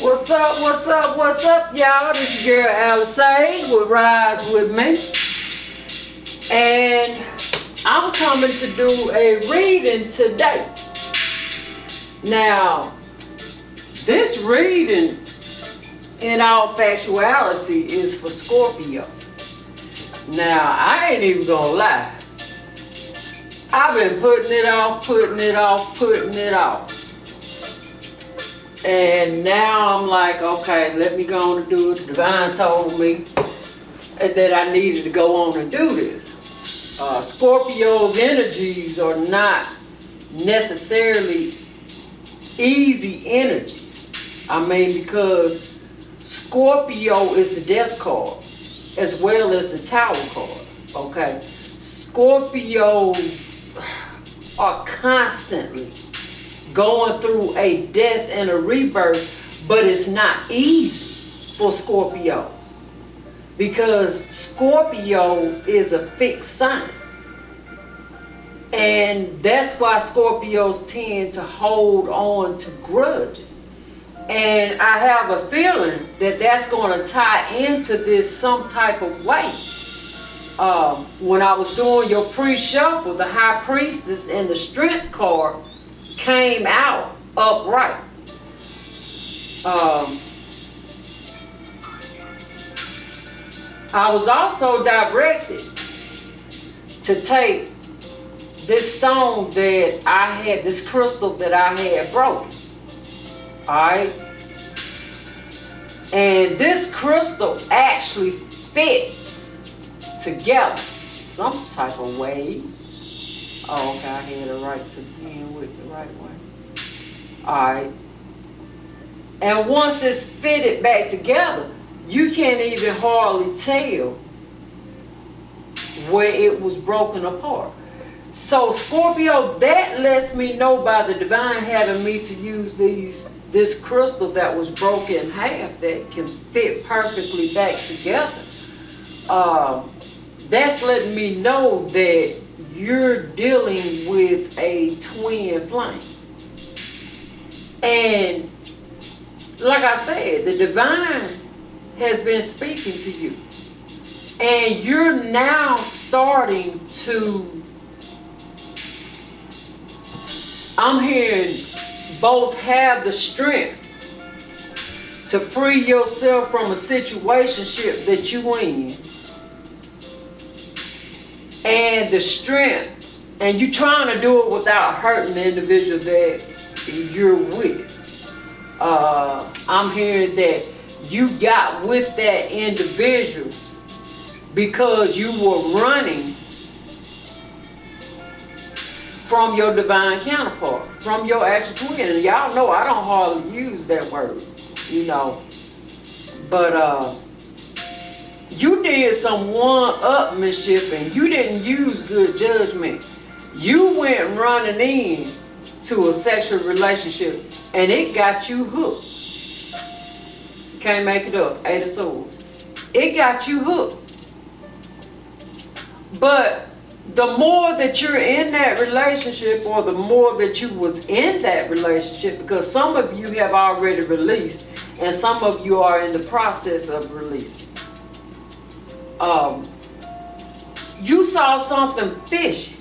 What's up, what's up, what's up, y'all? This your girl Alice with Rise With Me. And I'm coming to do a reading today. Now, this reading, in all factuality, is for Scorpio. Now, I ain't even gonna lie. I've been putting it off. And now I'm like, okay, let me go on and do it. The divine told me that I needed to go on and do this. Scorpio's energies are not necessarily easy energies. I mean, because Scorpio is the death card as well as the tower card, okay? Scorpios are constantly going through a death and a rebirth, but it's not easy for Scorpios because Scorpio is a fixed sign. And that's why Scorpios tend to hold on to grudges. And I have a feeling that that's going to tie into this some type of way. When I was doing your pre-shuffle, the High Priestess and the Strength card came out upright. I was also directed to take this stone that I had, this crystal that I had broken. Alright? And this crystal actually fits together some type of way. Oh, okay, I had it right to begin with the right way. Alright. And once it's fitted back together, you can't even hardly tell where it was broken apart. So Scorpio, that lets me know by the divine having me to use this crystal that was broken in half that can fit perfectly back together. That's letting me know that you're dealing with a twin flame. And like I said, the divine has been speaking to you. And you're now starting to, I'm hearing, both have the strength to free yourself from a situationship that you in, and the strength, and you trying to do it without hurting the individual that you're with. I'm hearing that you got with that individual because you were running from your divine counterpart, from your actual twin. And y'all know I don't hardly use that word, you know. But you did some one-upmanship and you didn't use good judgment. You went running in to a sexual relationship and it got you hooked. Can't make it up, 8 of Swords. It got you hooked. But the more that you're in that relationship, or the more that you was in that relationship, because some of you have already released and some of you are in the process of releasing. You saw something fishy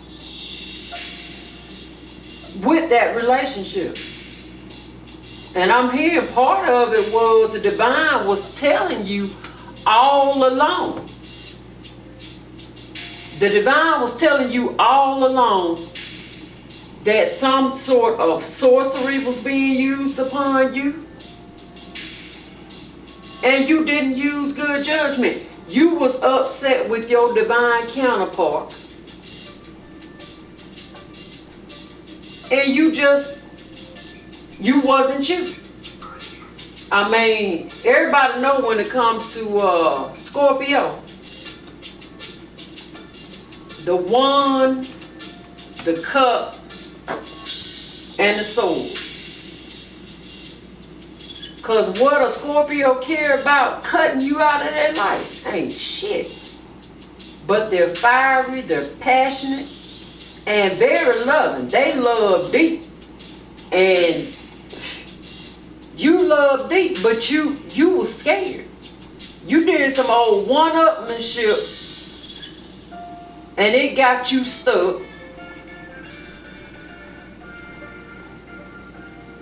with that relationship. And I'm hearing part of it was the divine was telling you all along. The divine was telling you all along that some sort of sorcery was being used upon you. And you didn't use good judgment. You was upset with your divine counterpart. And you wasn't you. I mean, everybody know when it comes to Scorpio, the wand, the cup, and the sword. Because what a Scorpio care about cutting you out of their life ain't shit. But they're fiery, they're passionate, and very loving. They love deep. And You love deep, but you was scared. You did some old one-upmanship, and it got you stuck.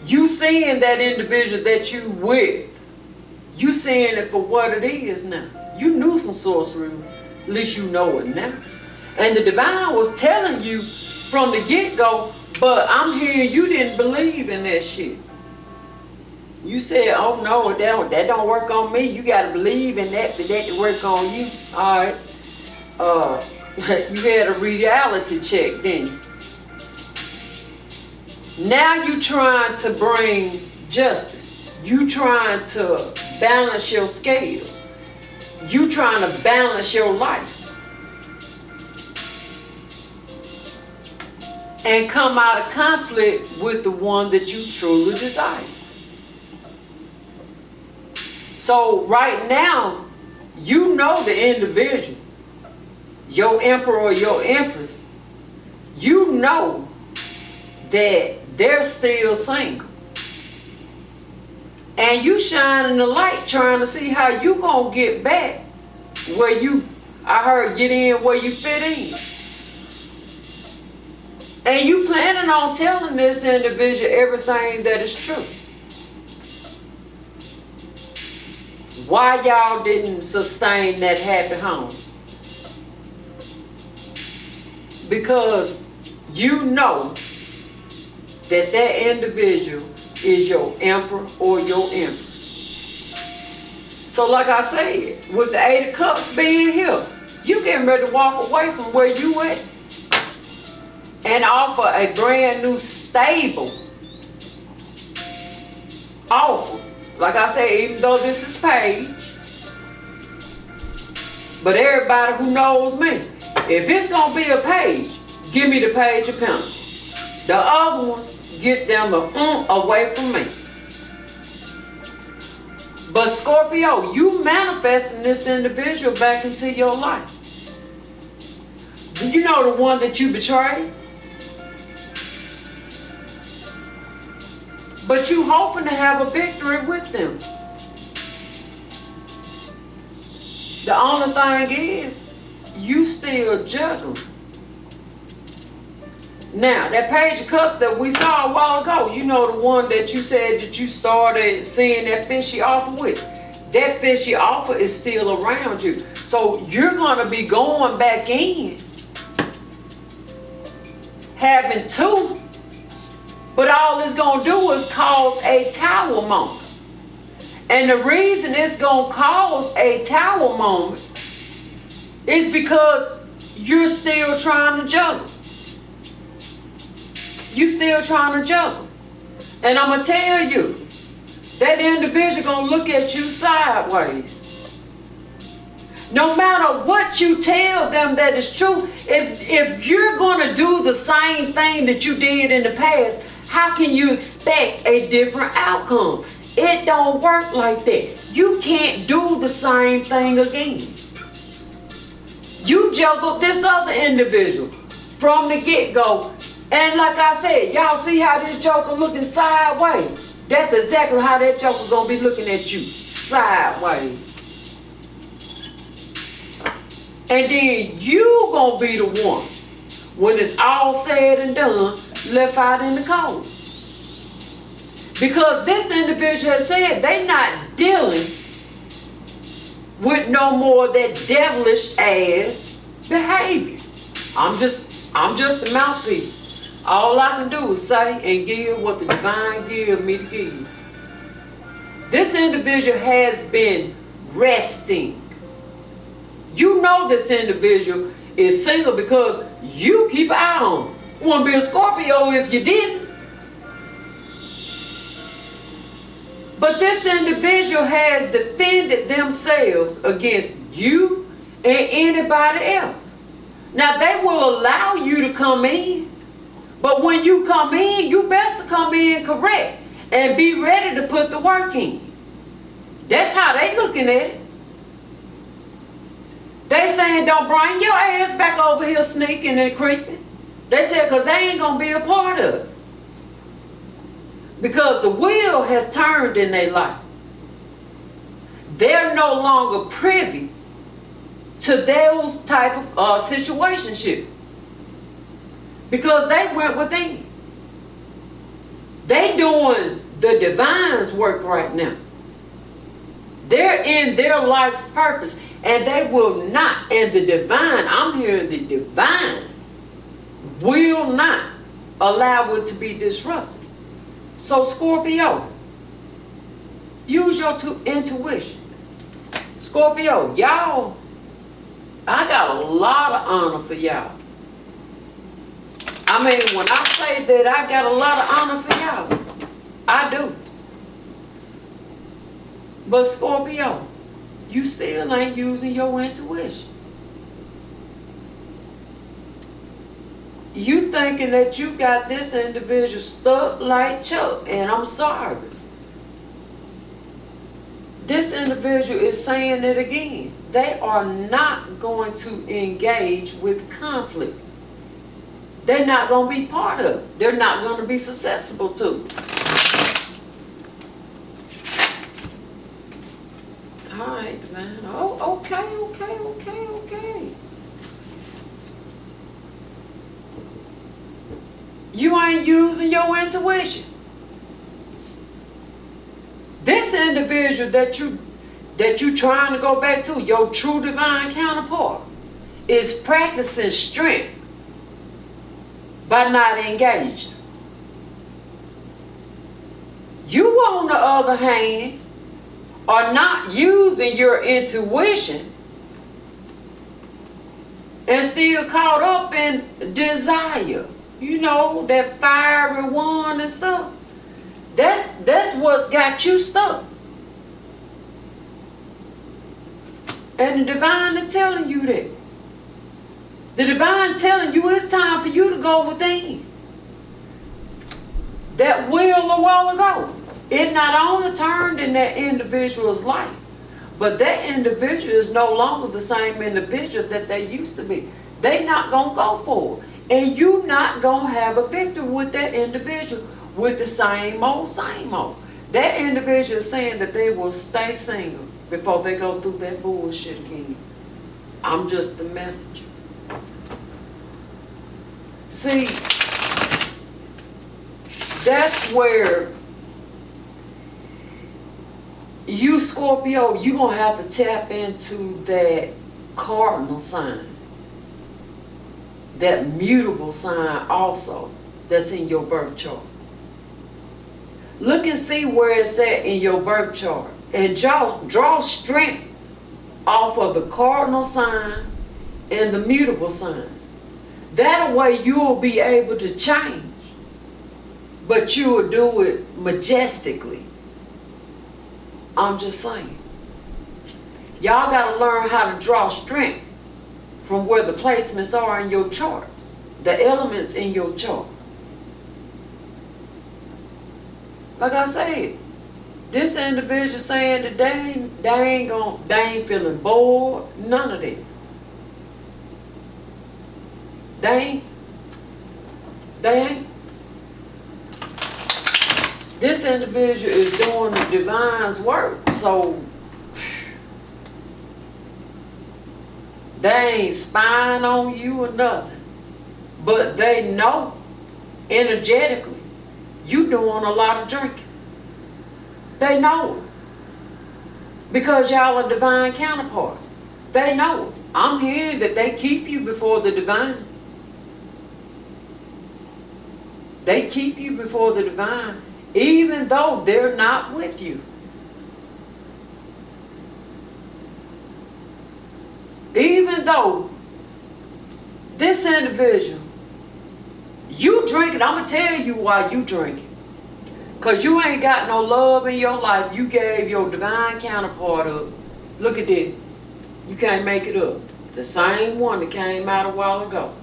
You seeing that individual that you with, you seeing it for what it is now. You knew some sorcery, at least you know it now. And the divine was telling you from the get-go, but I'm hearing you didn't believe in that shit. You said, oh no, that don't work on me. You gotta believe in that for that to work on you. Alright. You had a reality check, didn't you? Now you trying to bring justice. You trying to balance your scales. You trying to balance your life. And come out of conflict with the one that you truly desire. So right now, you know the individual, your emperor or your empress, you know that they're still single. And you shining the light trying to see how you gonna get back where I heard get in where you fit in. And you planning on telling this individual everything that is true. Why y'all didn't sustain that happy home? Because you know that individual is your emperor or your empress. So like I said, with the 8 of Cups being here, you getting ready to walk away from where you at and offer a brand new stable offer. Like I said, even though this is Paige, but everybody who knows me, if it's gonna be a Page, give me the Page of Pentacles. The other ones, get them away from me. But Scorpio, you manifesting this individual back into your life. You know the one that you betrayed? But you hoping to have a victory with them. The only thing is, you still juggling. Now, that Page of Cups that we saw a while ago, you know the one that you said that you started seeing that fishy offer with. That fishy offer is still around you. So you're going to be going back in, having two. But all it's going to do is cause a tower moment. And the reason it's going to cause a tower moment is because you're still trying to juggle. You still trying to juggle. And I'm going to tell you, that individual going to look at you sideways. No matter what you tell them that is true, if you're going to do the same thing that you did in the past, how can you expect a different outcome? It don't work like that. You can't do the same thing again. You juggled this other individual from the get-go. And like I said, y'all see how this joker looking sideways? That's exactly how that joker gonna be looking at you, sideways. And then you gonna be the one, when it's all said and done, left out in the cold. Because this individual has said they not dealing with no more of that devilish ass behavior. I'm just a mouthpiece. All I can do is say and give what the divine give me to give. This individual has been resting. You know this individual is single because you keep an eye on him. Wouldn't be a Scorpio if you didn't. But this individual has defended themselves against you and anybody else. Now they will allow you to come in, but when you come in, you best to come in correct and be ready to put the work in. That's how they looking at it. They saying don't bring your ass back over here sneaking and creeping. They said because they ain't going to be a part of it. Because the wheel has turned in their life. They're no longer privy to those type of situationship. Because they went within. They doing the divine's work right now. They're in their life's purpose, and they will not, and the divine, I'm hearing the divine, will not allow it to be disrupted. So Scorpio, use your intuition. Scorpio, y'all, I got a lot of honor for y'all. I mean, when I say that I got a lot of honor for y'all, I do. But Scorpio, you still ain't using your intuition. You thinking that you got this individual stuck like Chuck, and I'm sorry. This individual is saying it again. They are not going to engage with conflict. They're not going to be part of it. They're not going to be susceptible to it. All right, man. Oh, okay. You ain't using your intuition. This individual that you trying to go back to, your true divine counterpart, is practicing strength by not engaging. You, on the other hand, are not using your intuition and still caught up in desire. You know, that fiery one and stuff. That's what's got you stuck. And the divine is telling you that. The divine telling you it's time for you to go within. That will a while ago, it not only turned in that individual's life, but that individual is no longer the same individual that they used to be. They not going to go for it. And you not going to have a victory with that individual with the same old, same old. That individual is saying that they will stay single before they go through that bullshit again. I'm just the messenger. See, that's where you, Scorpio, you're going to have to tap into that cardinal sign. That mutable sign also that's in your birth chart. Look and see where it's at in your birth chart. And draw strength off of the cardinal sign and the mutable sign. That way you'll be able to change. But you will do it majestically. I'm just saying. Y'all got to learn how to draw strength from where the placements are in your charts, the elements in your chart. Like I said, this individual saying that they ain't feeling bored, none of that. They ain't. This individual is doing the divine's work, so they ain't spying on you or nothing. But they know energetically you doing a lot of drinking. They know it. Because y'all are divine counterparts. They know it. I'm hearing that they keep you before the divine. They keep you before the divine, even though they're not with you. Even though this individual, you drinking, I'm going to tell you why you drinking. Because you ain't got no love in your life. You gave your divine counterpart up. Look at this. You can't make it up. The same one that came out a while ago.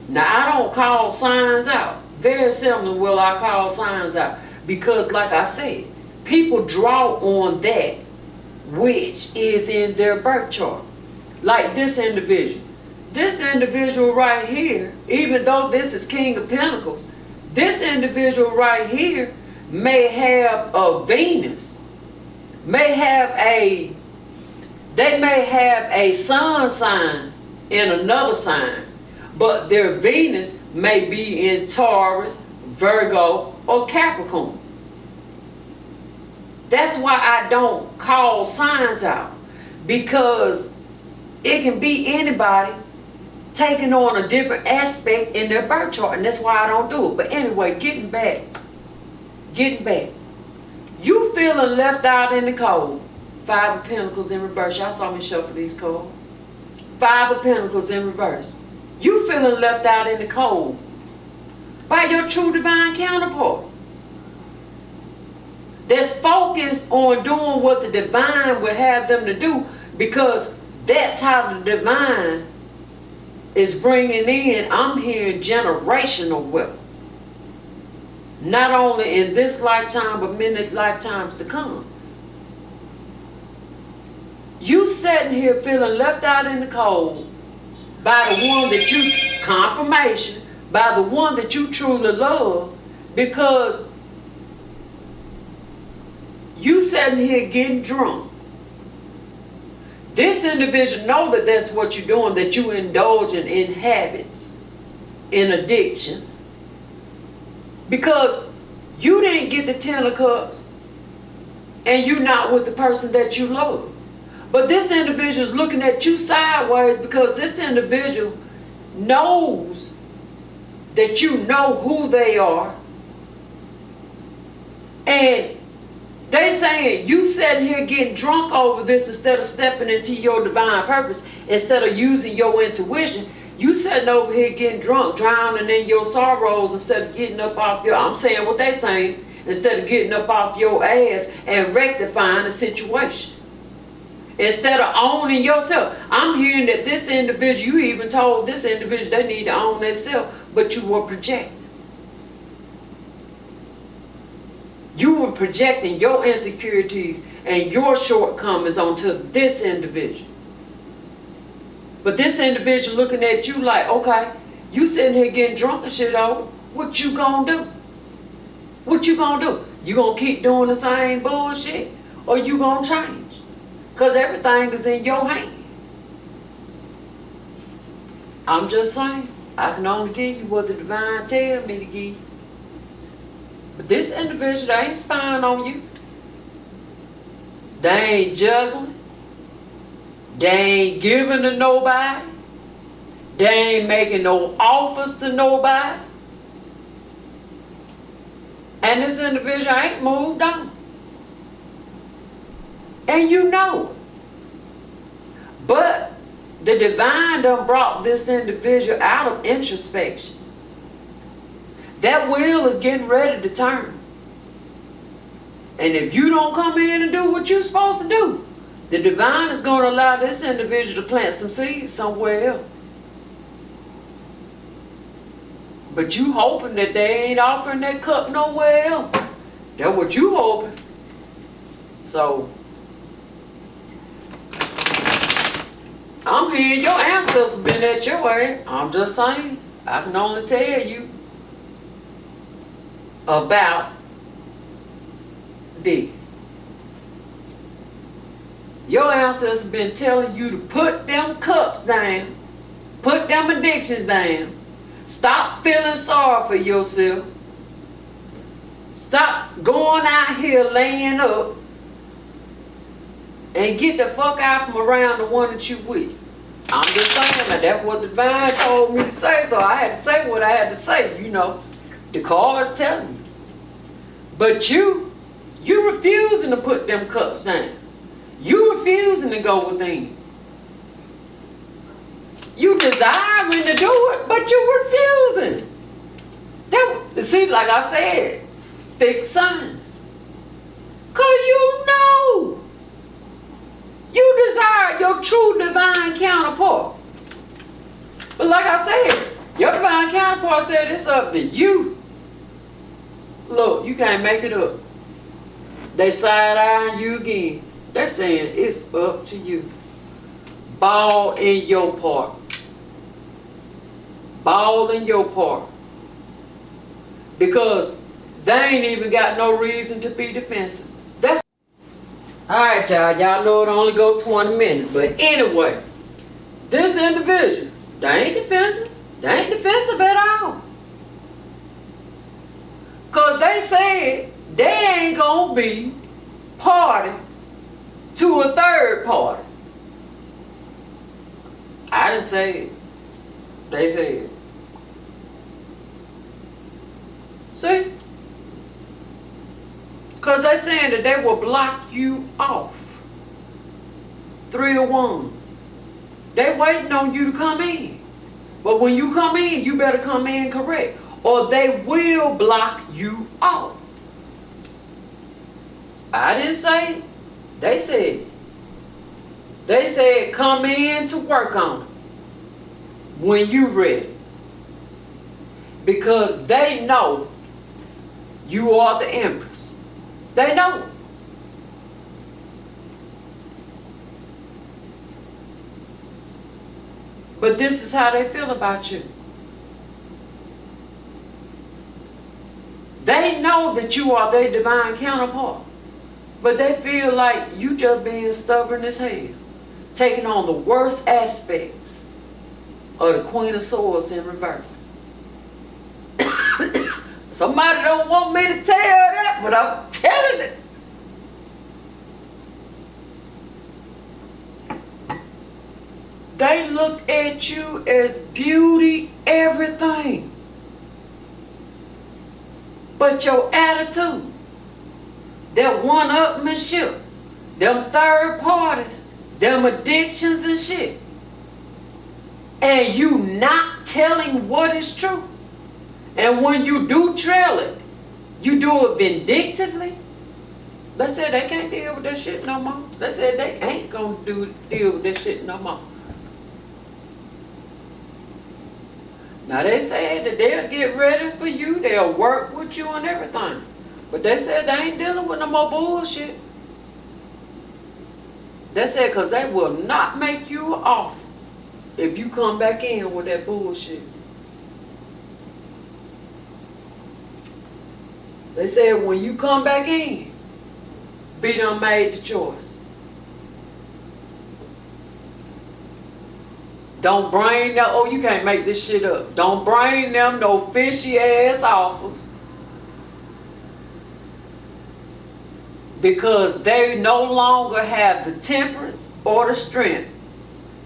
Now, I don't call signs out. Very seldom will I call signs out. Because, like I said, people draw on that which is in their birth chart. Like this individual. This individual right here, even though this is King of Pentacles, This individual right here may have a Venus, they may have a sun sign in another sign, but their Venus may be in Taurus, Virgo, or Capricorn. That's why I don't call signs out, because it can be anybody taking on a different aspect in their birth chart, and that's why I don't do it. But anyway, getting back. You feeling left out in the cold. 5 of Pentacles in reverse. Y'all saw me shuffle these cards. 5 of Pentacles in reverse. You feeling left out in the cold by your true divine counterpart that's focused on doing what the divine would have them to do, because that's how the divine is bringing in, I'm hearing, generational wealth. Not only in this lifetime, but many lifetimes to come. You sitting here feeling left out in the cold by the one that you, confirmation, by the one that you truly love, because you sitting here getting drunk. This individual know that that's what you're doing, that you indulging in habits, in addictions, because you didn't get the 10 of Cups and you're not with the person that you love. But this individual is looking at you sideways, because this individual knows that you know who they are, and they saying you sitting here getting drunk over this instead of stepping into your divine purpose, instead of using your intuition. You sitting over here getting drunk, drowning in your sorrows instead of getting up off your, I'm saying what they saying, instead of getting up off your ass and rectifying the situation. Instead of owning yourself. I'm hearing that this individual, you even told this individual they need to own themselves, but you were projecting. You were projecting your insecurities and your shortcomings onto this individual. But this individual looking at you like, okay, you sitting here getting drunk and shit over, what you gonna do? What you gonna do? You gonna keep doing the same bullshit, or you gonna change? Because everything is in your hand. I'm just saying, I can only give you what the divine tells me to give you. But this individual, they ain't spying on you. They ain't juggling. They ain't giving to nobody. They ain't making no offers to nobody. And this individual ain't moved on. And you know it. But the divine done brought this individual out of introspection. That wheel is getting ready to turn. And if you don't come in and do what you're supposed to do, the divine is going to allow this individual to plant some seeds somewhere else. But you hoping that they ain't offering that cup nowhere else. That's what you hoping. So, I'm hearing your ancestors been at your way. I'm just saying, I can only tell you about this. Your ancestors been telling you to put them cups down, put them addictions down, stop feeling sorry for yourself, stop going out here laying up, and get the fuck out from around the one that you with. I'm just saying that that's what the divine told me to say, so I had to say what I had to say, you know. The card's telling you. But you refusing to put them cups down. You refusing to go within. You desiring to do it, but you refusing. See, like I said, fixed signs. Because you know. You desire your true divine counterpart. But like I said, your divine counterpart said it's up to you. Look, you can't make it up. They side-eyeing you again. They're saying it's up to you. Ball in your part. Ball in your part. because they ain't even got no reason to be defensive. That's all right, y'all. Y'all know it only go 20 minutes, but anyway, this individual, they ain't defensive. They ain't defensive at all. Cause they said they ain't gonna be party to a third party. I didn't say it. They said it. See? Because they saying that they will block you off. 301s. They waiting on you to come in. But when you come in, you better come in correct. Or they will block you off. I didn't say it. They said it. They said come in to work on it when you ready. Because they know you are the Empress. They know it. But this is how they feel about you. They know that you are their divine counterpart. But they feel like you just being stubborn as hell. Taking on the worst aspects of the Queen of Swords in reverse. Somebody don't want me to tell that, but I'm telling it. They look at you as beauty, everything. But your attitude, that one-upmanship, them third parties, them addictions and shit, and you not telling what is true. And when you do trail it, you do it vindictively. They said they can't deal with that shit no more. They said they ain't gonna deal with that shit no more. Now they said that they'll get ready for you, they'll work with you and everything. But they said they ain't dealing with no more bullshit. They said because they will not make you an offer if you come back in with that bullshit. They said when you come back in, be done made the choice. Don't bring them, oh, you can't make this shit up. Don't bring them no fishy ass offers. Because they no longer have the temperance or the strength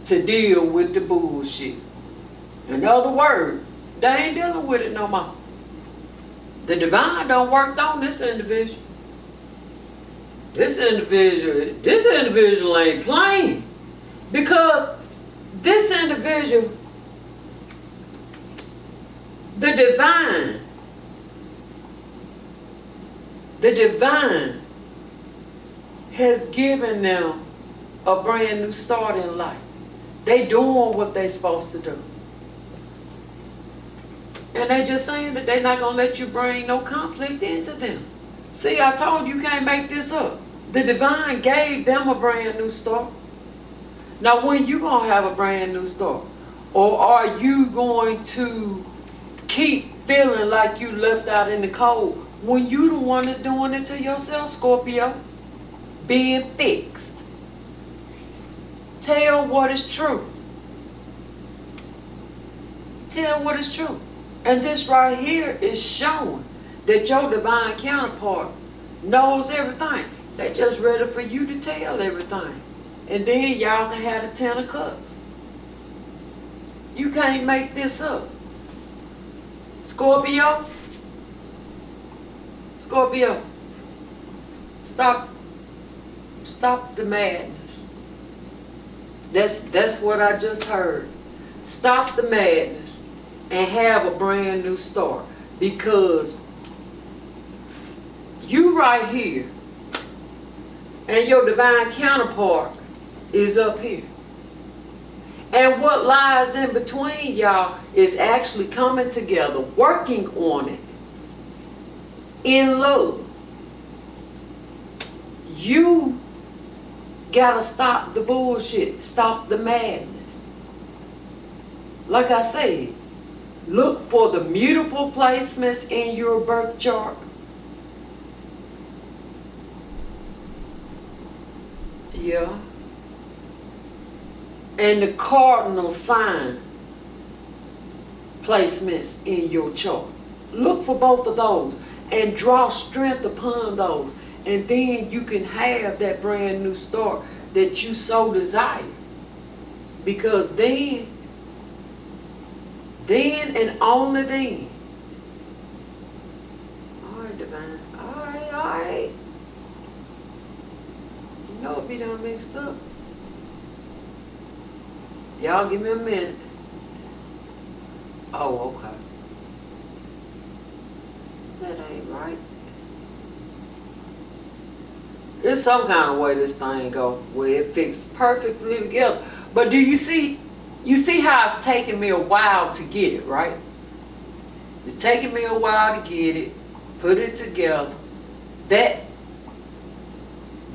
to deal with the bullshit. In other words, they ain't dealing with it no more. The divine don't work on this individual. This individual ain't playing. Because this individual, the divine has given them a brand new start in life. They doing what they supposed to do. And they just saying that they not gonna let you bring no conflict into them. See, I told you can't make this up. The divine gave them a brand new start. Now when you gonna have a brand new start? Or are you going to keep feeling like you left out in the cold when you the one that's doing it to yourself, Scorpio? Being fixed. Tell what is true. Tell what is true. And this right here is showing that your divine counterpart knows everything. They just ready for you to tell everything. And then y'all can have the 10 of Cups. You can't make this up. Scorpio. Scorpio. Stop the madness. That's what I just heard. Stop the madness and have a brand new start. Because you right here and your divine counterpart is up here. And what lies in between y'all is actually coming together, working on it in love. You gotta stop the bullshit, stop the madness. Like I said, Look for the mutable placements in your birth chart. Yeah. And the cardinal sign placements in your chart. Look for both of those and draw strength upon those. And then you can have that brand new start that you so desire. Because then and only then. Alright, divine. Alright. You know if you done mixed up. Y'all give me a minute. Oh, okay. That ain't right. There's some kind of way this thing go where it fits perfectly together. But do you see how it's taking me a while to get it, right? It's taking me a while to get it, put it together.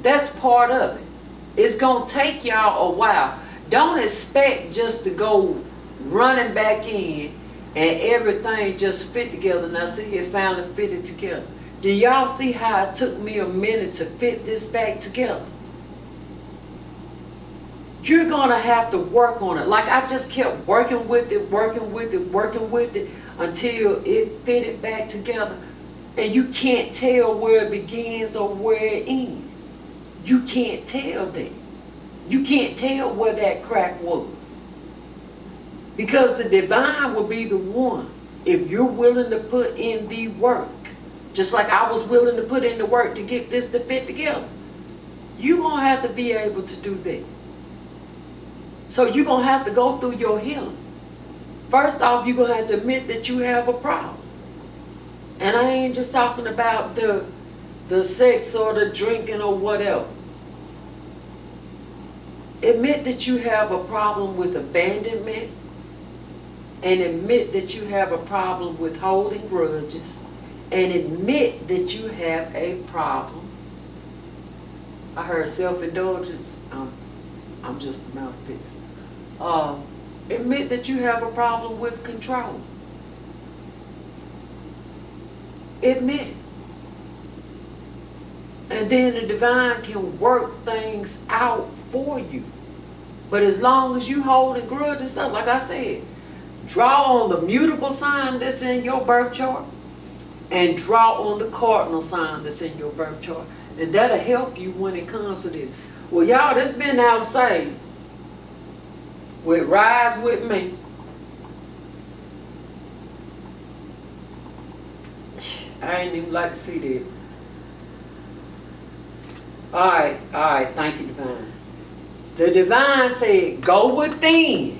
That's part of it. It's gonna take y'all a while. Don't expect just to go running back in and everything just fit together. Now see, it finally fitted together. Do y'all see how it took me a minute to fit this back together? You're gonna have to work on it. Like I just kept working with it until it fitted back together. And you can't tell where it begins or where it ends. You can't tell that. You can't tell where that crack was. Because the divine will be the one, if you're willing to put in the work, just like I was willing to put in the work to get this to fit together. You're going to have to be able to do that. So you're going to have to go through your healing. First off, you're going to have to admit that you have a problem. And I ain't just talking about the sex or the drinking or whatever. Admit that you have a problem with abandonment, and admit that you have a problem with holding grudges, and admit that you have a problem. I heard self-indulgence. I'm just a mouthpiece. Admit that you have a problem with control. Admit it. And then the divine can work things out for you. But as long as you hold a grudge and stuff, like I said, draw on the mutable sign that's in your birth chart and draw on the cardinal sign that's in your birth chart. And that'll help you when it comes to this. Well, y'all, this been outside with Rise With Me. I ain't even like to see that. All right, thank you, divine. The divine said, go within.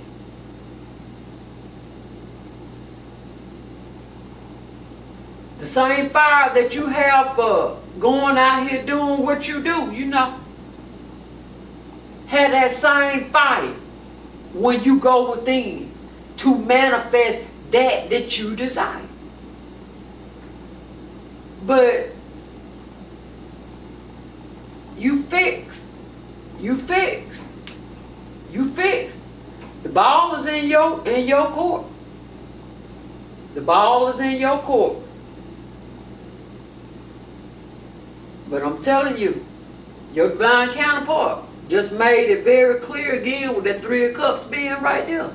The same fire that you have for going out here doing what you do, you know. Have that same fire when you go within to manifest that you desire. But you fixed. The ball is in your court. The ball is in your court. But I'm telling you, your divine counterpart just made it very clear again with that Three of Cups being right there.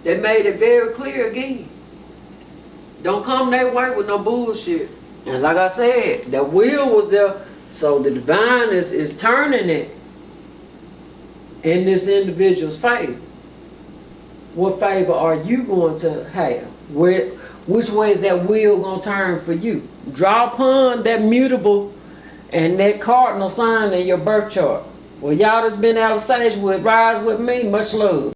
They made it very clear again. Don't come that way with no bullshit. And like I said, that will was there. So the divine is turning it in this individual's favor. What favor are you going to have? Which way is that wheel going to turn for you? Draw upon that mutable and that cardinal sign in your birth chart. Well, y'all that's been out of station with Rise With Me, much love.